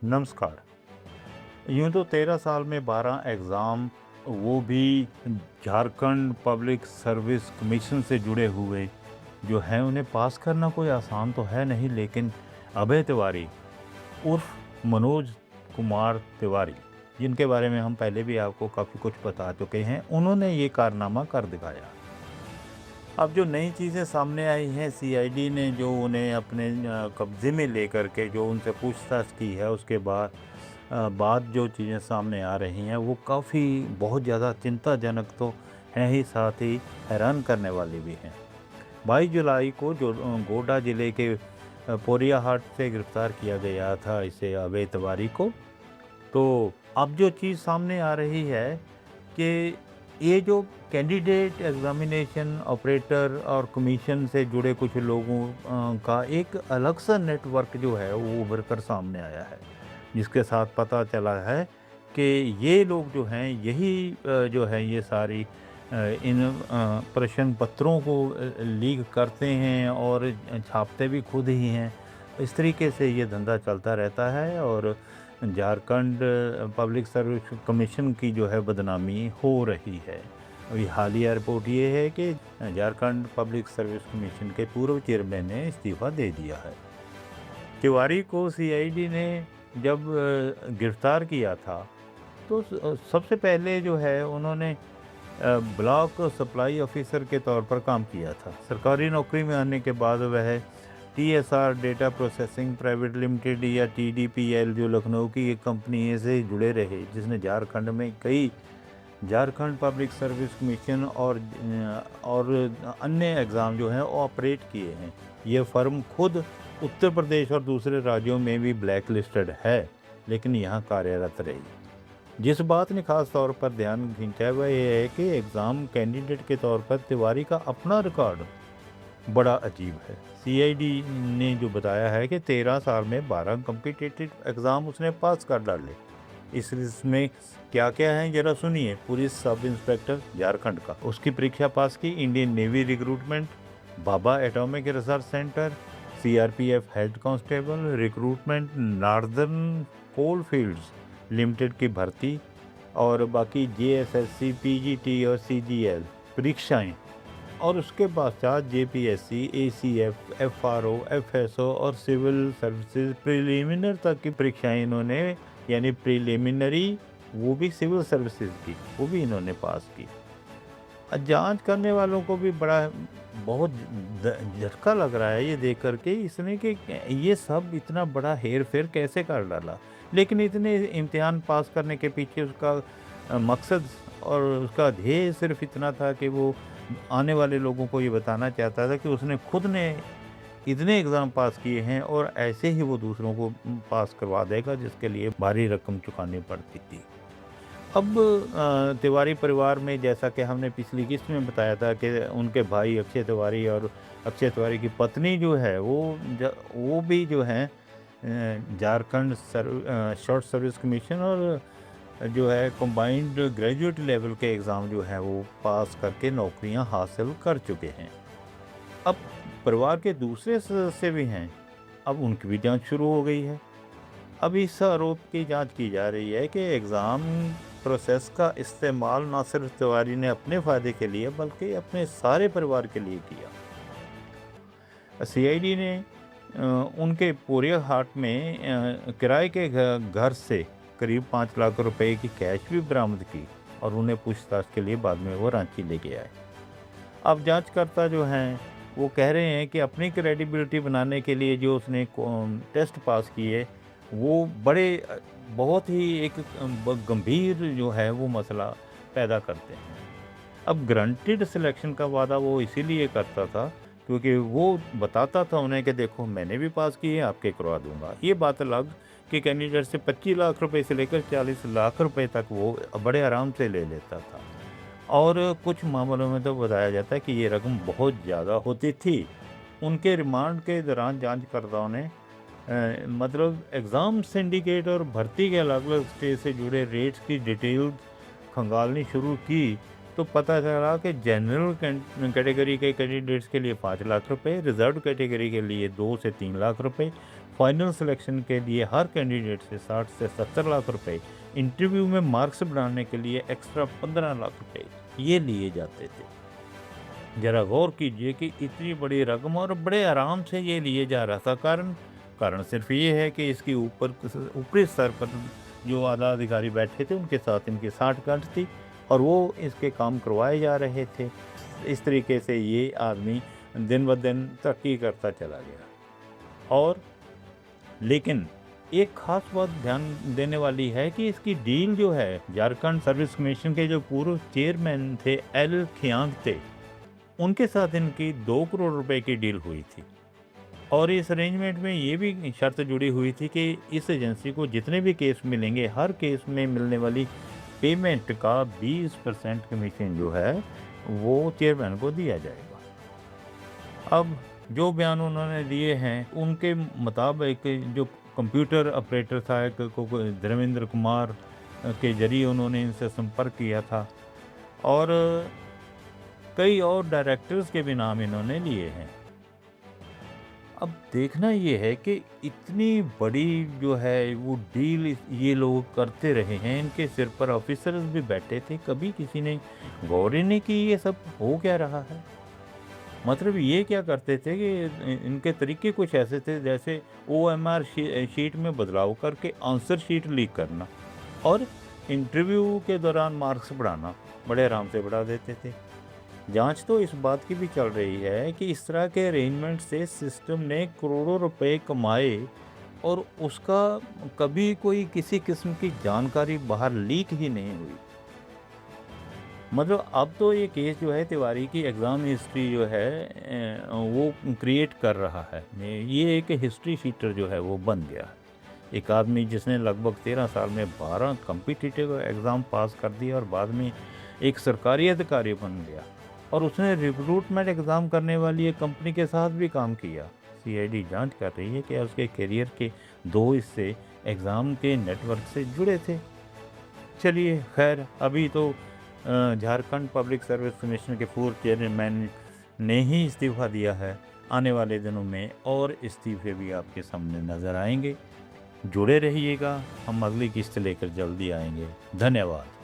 नमस्कार। यूँ तो 13 साल में 12 एग्ज़ाम, वो भी झारखंड पब्लिक सर्विस कमीशन से जुड़े हुए जो हैं, उन्हें पास करना कोई आसान तो है नहीं। लेकिन अभय तिवारी उर्फ़ मनोज कुमार तिवारी, जिनके बारे में हम पहले भी आपको काफ़ी कुछ बता चुके हैं, उन्होंने ये कारनामा कर दिखाया। अब जो नई चीज़ें सामने आई हैं, सीआईडी ने जो उन्हें अपने कब्ज़े में लेकर के जो उनसे पूछताछ की है, उसके बाद जो चीज़ें सामने आ रही हैं, वो काफ़ी बहुत ज़्यादा चिंताजनक तो हैं ही, साथ ही हैरान करने वाली भी हैं। 22 जुलाई को जो गोड्डा ज़िले के पोरियाहाट से गिरफ्तार किया गया था इसे अभय तिवारी को। तो अब जो चीज़ सामने आ रही है कि ये जो कैंडिडेट एग्जामिनेशन ऑपरेटर और कमीशन से जुड़े कुछ लोगों का एक अलग सा नेटवर्क जो है वो उभर कर सामने आया है, जिसके साथ पता चला है कि ये लोग जो हैं यही जो है ये सारी इन प्रश्न पत्रों को लीक करते हैं और छापते भी खुद ही हैं। इस तरीके से ये धंधा चलता रहता है और झारखंड पब्लिक सर्विस कमीशन की जो है बदनामी हो रही है। अभी हालिया रिपोर्ट ये है कि झारखंड पब्लिक सर्विस कमीशन के पूर्व चेयरमैन ने इस्तीफा दे दिया है। तिवारी को सीआईडी ने जब गिरफ्तार किया था, तो सबसे पहले जो है उन्होंने ब्लॉक सप्लाई ऑफिसर के तौर पर काम किया था। सरकारी नौकरी में आने के बाद वह TSR data processing private limited या टीडीपीएल जो लखनऊ की एक कंपनी है से जुड़े रहे, जिसने झारखंड में कई झारखंड पब्लिक सर्विस कमीशन और अन्य एग्ज़ाम जो हैं वो ऑपरेट किए हैं। ये फर्म खुद उत्तर प्रदेश और दूसरे राज्यों में भी ब्लैक लिस्टेड है, लेकिन यहाँ कार्यरत रही। जिस बात ने खास तौर पर ध्यान खींचा वह ये है कि एग्ज़ाम कैंडिडेट के तौर पर तिवारी का अपना रिकॉर्ड बड़ा अजीब है। सीआईडी ने जो बताया है कि 13 साल में 12 कॉम्पिटिटिव एग्ज़ाम उसने पास कर डाले। इसमें क्या-क्या है ज़रा सुनिए। पुलिस सब इंस्पेक्टर झारखंड का, उसकी परीक्षा पास की। Indian navy recruitment, Bhabha atomic research centre, CRPF head constable recruitment, northern coal fields limited की भर्ती और बाकी जेएसएससी, पीजीटी और सीजीएल परीक्षाएं और उसके पश्चात जेपीएससी, एसीएफ, एफआरओ, एफएसओ और सिविल सर्विसेज प्रिलिमिनरी तक की परीक्षाएं इन्होंने, यानी प्रिलिमिनरी वो भी सिविल सर्विसेज की, वो भी इन्होंने पास की। जांच करने वालों को भी बहुत झटका लग रहा है ये देख कर के इसने कि ये सब इतना बड़ा हेर फेर कैसे कर डाला। लेकिन इतने इम्तिहान पास करने के पीछे उसका मकसद और उसका ध्येय सिर्फ इतना था कि वो आने वाले लोगों को ये बताना चाहता था कि उसने खुद ने इतने एग्ज़ाम पास किए हैं और ऐसे ही वो दूसरों को पास करवा देगा, जिसके लिए भारी रकम चुकानी पड़ती थी। अब तिवारी परिवार में, जैसा कि हमने पिछली किस्त में बताया था कि उनके भाई अक्षय तिवारी और अक्षय तिवारी की पत्नी जो है वो भी जो हैं झारखंड शॉर्ट सर्विस कमीशन और जो है कंबाइंड ग्रेजुएट लेवल के एग्ज़ाम जो हैं वो पास करके नौकरियां हासिल कर चुके हैं। अब परिवार के दूसरे सदस्य भी हैं, अब उनकी भी जांच शुरू हो गई है। अब इस आरोप की जांच की जा रही है कि एग्ज़ाम प्रोसेस का इस्तेमाल न सिर्फ तिवारी ने अपने फ़ायदे के लिए बल्कि अपने सारे परिवार के लिए किया। सीआईडी ने उनके पोरियाहाट में किराए के घर से करीब 5 लाख रुपए की कैश भी बरामद की और उन्हें पूछताछ के लिए बाद में वो रांची लेके आए। अब जांचकर्ता जो हैं वो कह रहे हैं कि अपनी क्रेडिबिलिटी बनाने के लिए जो उसने टेस्ट पास किए वो बहुत ही एक गंभीर जो है वो मसला पैदा करते हैं। अब ग्रांटेड सिलेक्शन का वादा वो इसीलिए करता था क्योंकि वो बताता था उन्हें कि देखो मैंने भी पास किए, आपके करवा दूंगा। ये बात अलग कि कैंडिडेट से 25 लाख रुपए से लेकर 40 लाख रुपए तक वो बड़े आराम से ले लेता था और कुछ मामलों में तो बताया जाता है कि ये रकम बहुत ज़्यादा होती थी। उनके रिमांड के दौरान जांचकर्ताओं ने मतलब एग्ज़ाम सिंडिकेट और भर्ती के अलग अलग स्टेज से जुड़े रेट्स की डिटेल खंगालनी शुरू की तो पता चला कि जनरल कैटेगरी के कैंडिडेट्स के लिए 5 लाख रुपए, रिजर्व कैटेगरी के लिए 2 से 3 लाख रुपए, फाइनल सिलेक्शन के लिए हर कैंडिडेट से 60 से 70 लाख रुपए, इंटरव्यू में मार्क्स बढ़ाने के लिए एक्स्ट्रा 15 लाख रुपए ये लिए जाते थे। जरा गौर कीजिए कि इतनी बड़ी रकम और बड़े आराम से ये लिए जा रहा था। कारण सिर्फ ये है कि इसके ऊपरी स्तर पर जो आला अधिकारी बैठे थे उनके साथ इनकी साठगांठ थी और वो इसके काम करवाए जा रहे थे। इस तरीके से ये आदमी दिन ब दिन तरक्की करता चला गया। और लेकिन एक ख़ास बात ध्यान देने वाली है कि इसकी डील जो है, झारखंड सर्विस कमीशन के जो पूर्व चेयरमैन थे एल खियांग थे, उनके साथ इनकी 2 करोड़ रुपए की डील हुई थी। और इस अरेंजमेंट में ये भी शर्त जुड़ी हुई थी कि इस एजेंसी को जितने भी केस मिलेंगे, हर केस में मिलने वाली पेमेंट का 20% कमीशन जो है वो चेयरमैन को दिया जाएगा। अब जो बयान उन्होंने दिए हैं उनके मुताबिक जो कंप्यूटर ऑपरेटर था एक धर्मेंद्र कुमार के जरिए उन्होंने इनसे संपर्क किया था और कई और डायरेक्टर्स के भी नाम इन्होंने लिए हैं। अब देखना ये है कि इतनी बड़ी जो है वो डील ये लोग करते रहे हैं, इनके सिर पर ऑफिसर्स भी बैठे थे, कभी किसी ने गौर ही नहीं की ये सब हो क्या रहा है। मतलब ये क्या करते थे कि इनके तरीके कुछ ऐसे थे जैसे OMR शीट में बदलाव करके आंसर शीट लीक करना और इंटरव्यू के दौरान मार्क्स बढ़ाना, बड़े आराम से बढ़ा देते थे। जांच तो इस बात की भी चल रही है कि इस तरह के अरेंजमेंट से सिस्टम ने करोड़ों रुपए कमाए और उसका कभी कोई किसी किस्म की जानकारी बाहर लीक ही नहीं हुई। मतलब अब तो ये केस जो है तिवारी की एग्ज़ाम हिस्ट्री जो है वो क्रिएट कर रहा है। ये एक हिस्ट्री शीटर जो है वो बन गया है। एक आदमी जिसने लगभग 13 साल में 12 कॉम्पिटिटिव एग्ज़ाम पास कर दिया और बाद में एक सरकारी अधिकारी बन गया और उसने रिक्रूटमेंट एग्ज़ाम करने वाली एक कंपनी के साथ भी काम किया। CID जांच कर रही है कि उसके करियर के 2 हिस्से एग्ज़ाम के नेटवर्क से जुड़े थे। चलिए खैर, अभी तो झारखंड पब्लिक सर्विस कमीशन के पूर्व चेयरमैन ने ही इस्तीफ़ा दिया है। आने वाले दिनों में और इस्तीफ़े भी आपके सामने नज़र आएंगे। जुड़े रहिएगा, हम अगली किस्त लेकर जल्दी आएंगे। धन्यवाद।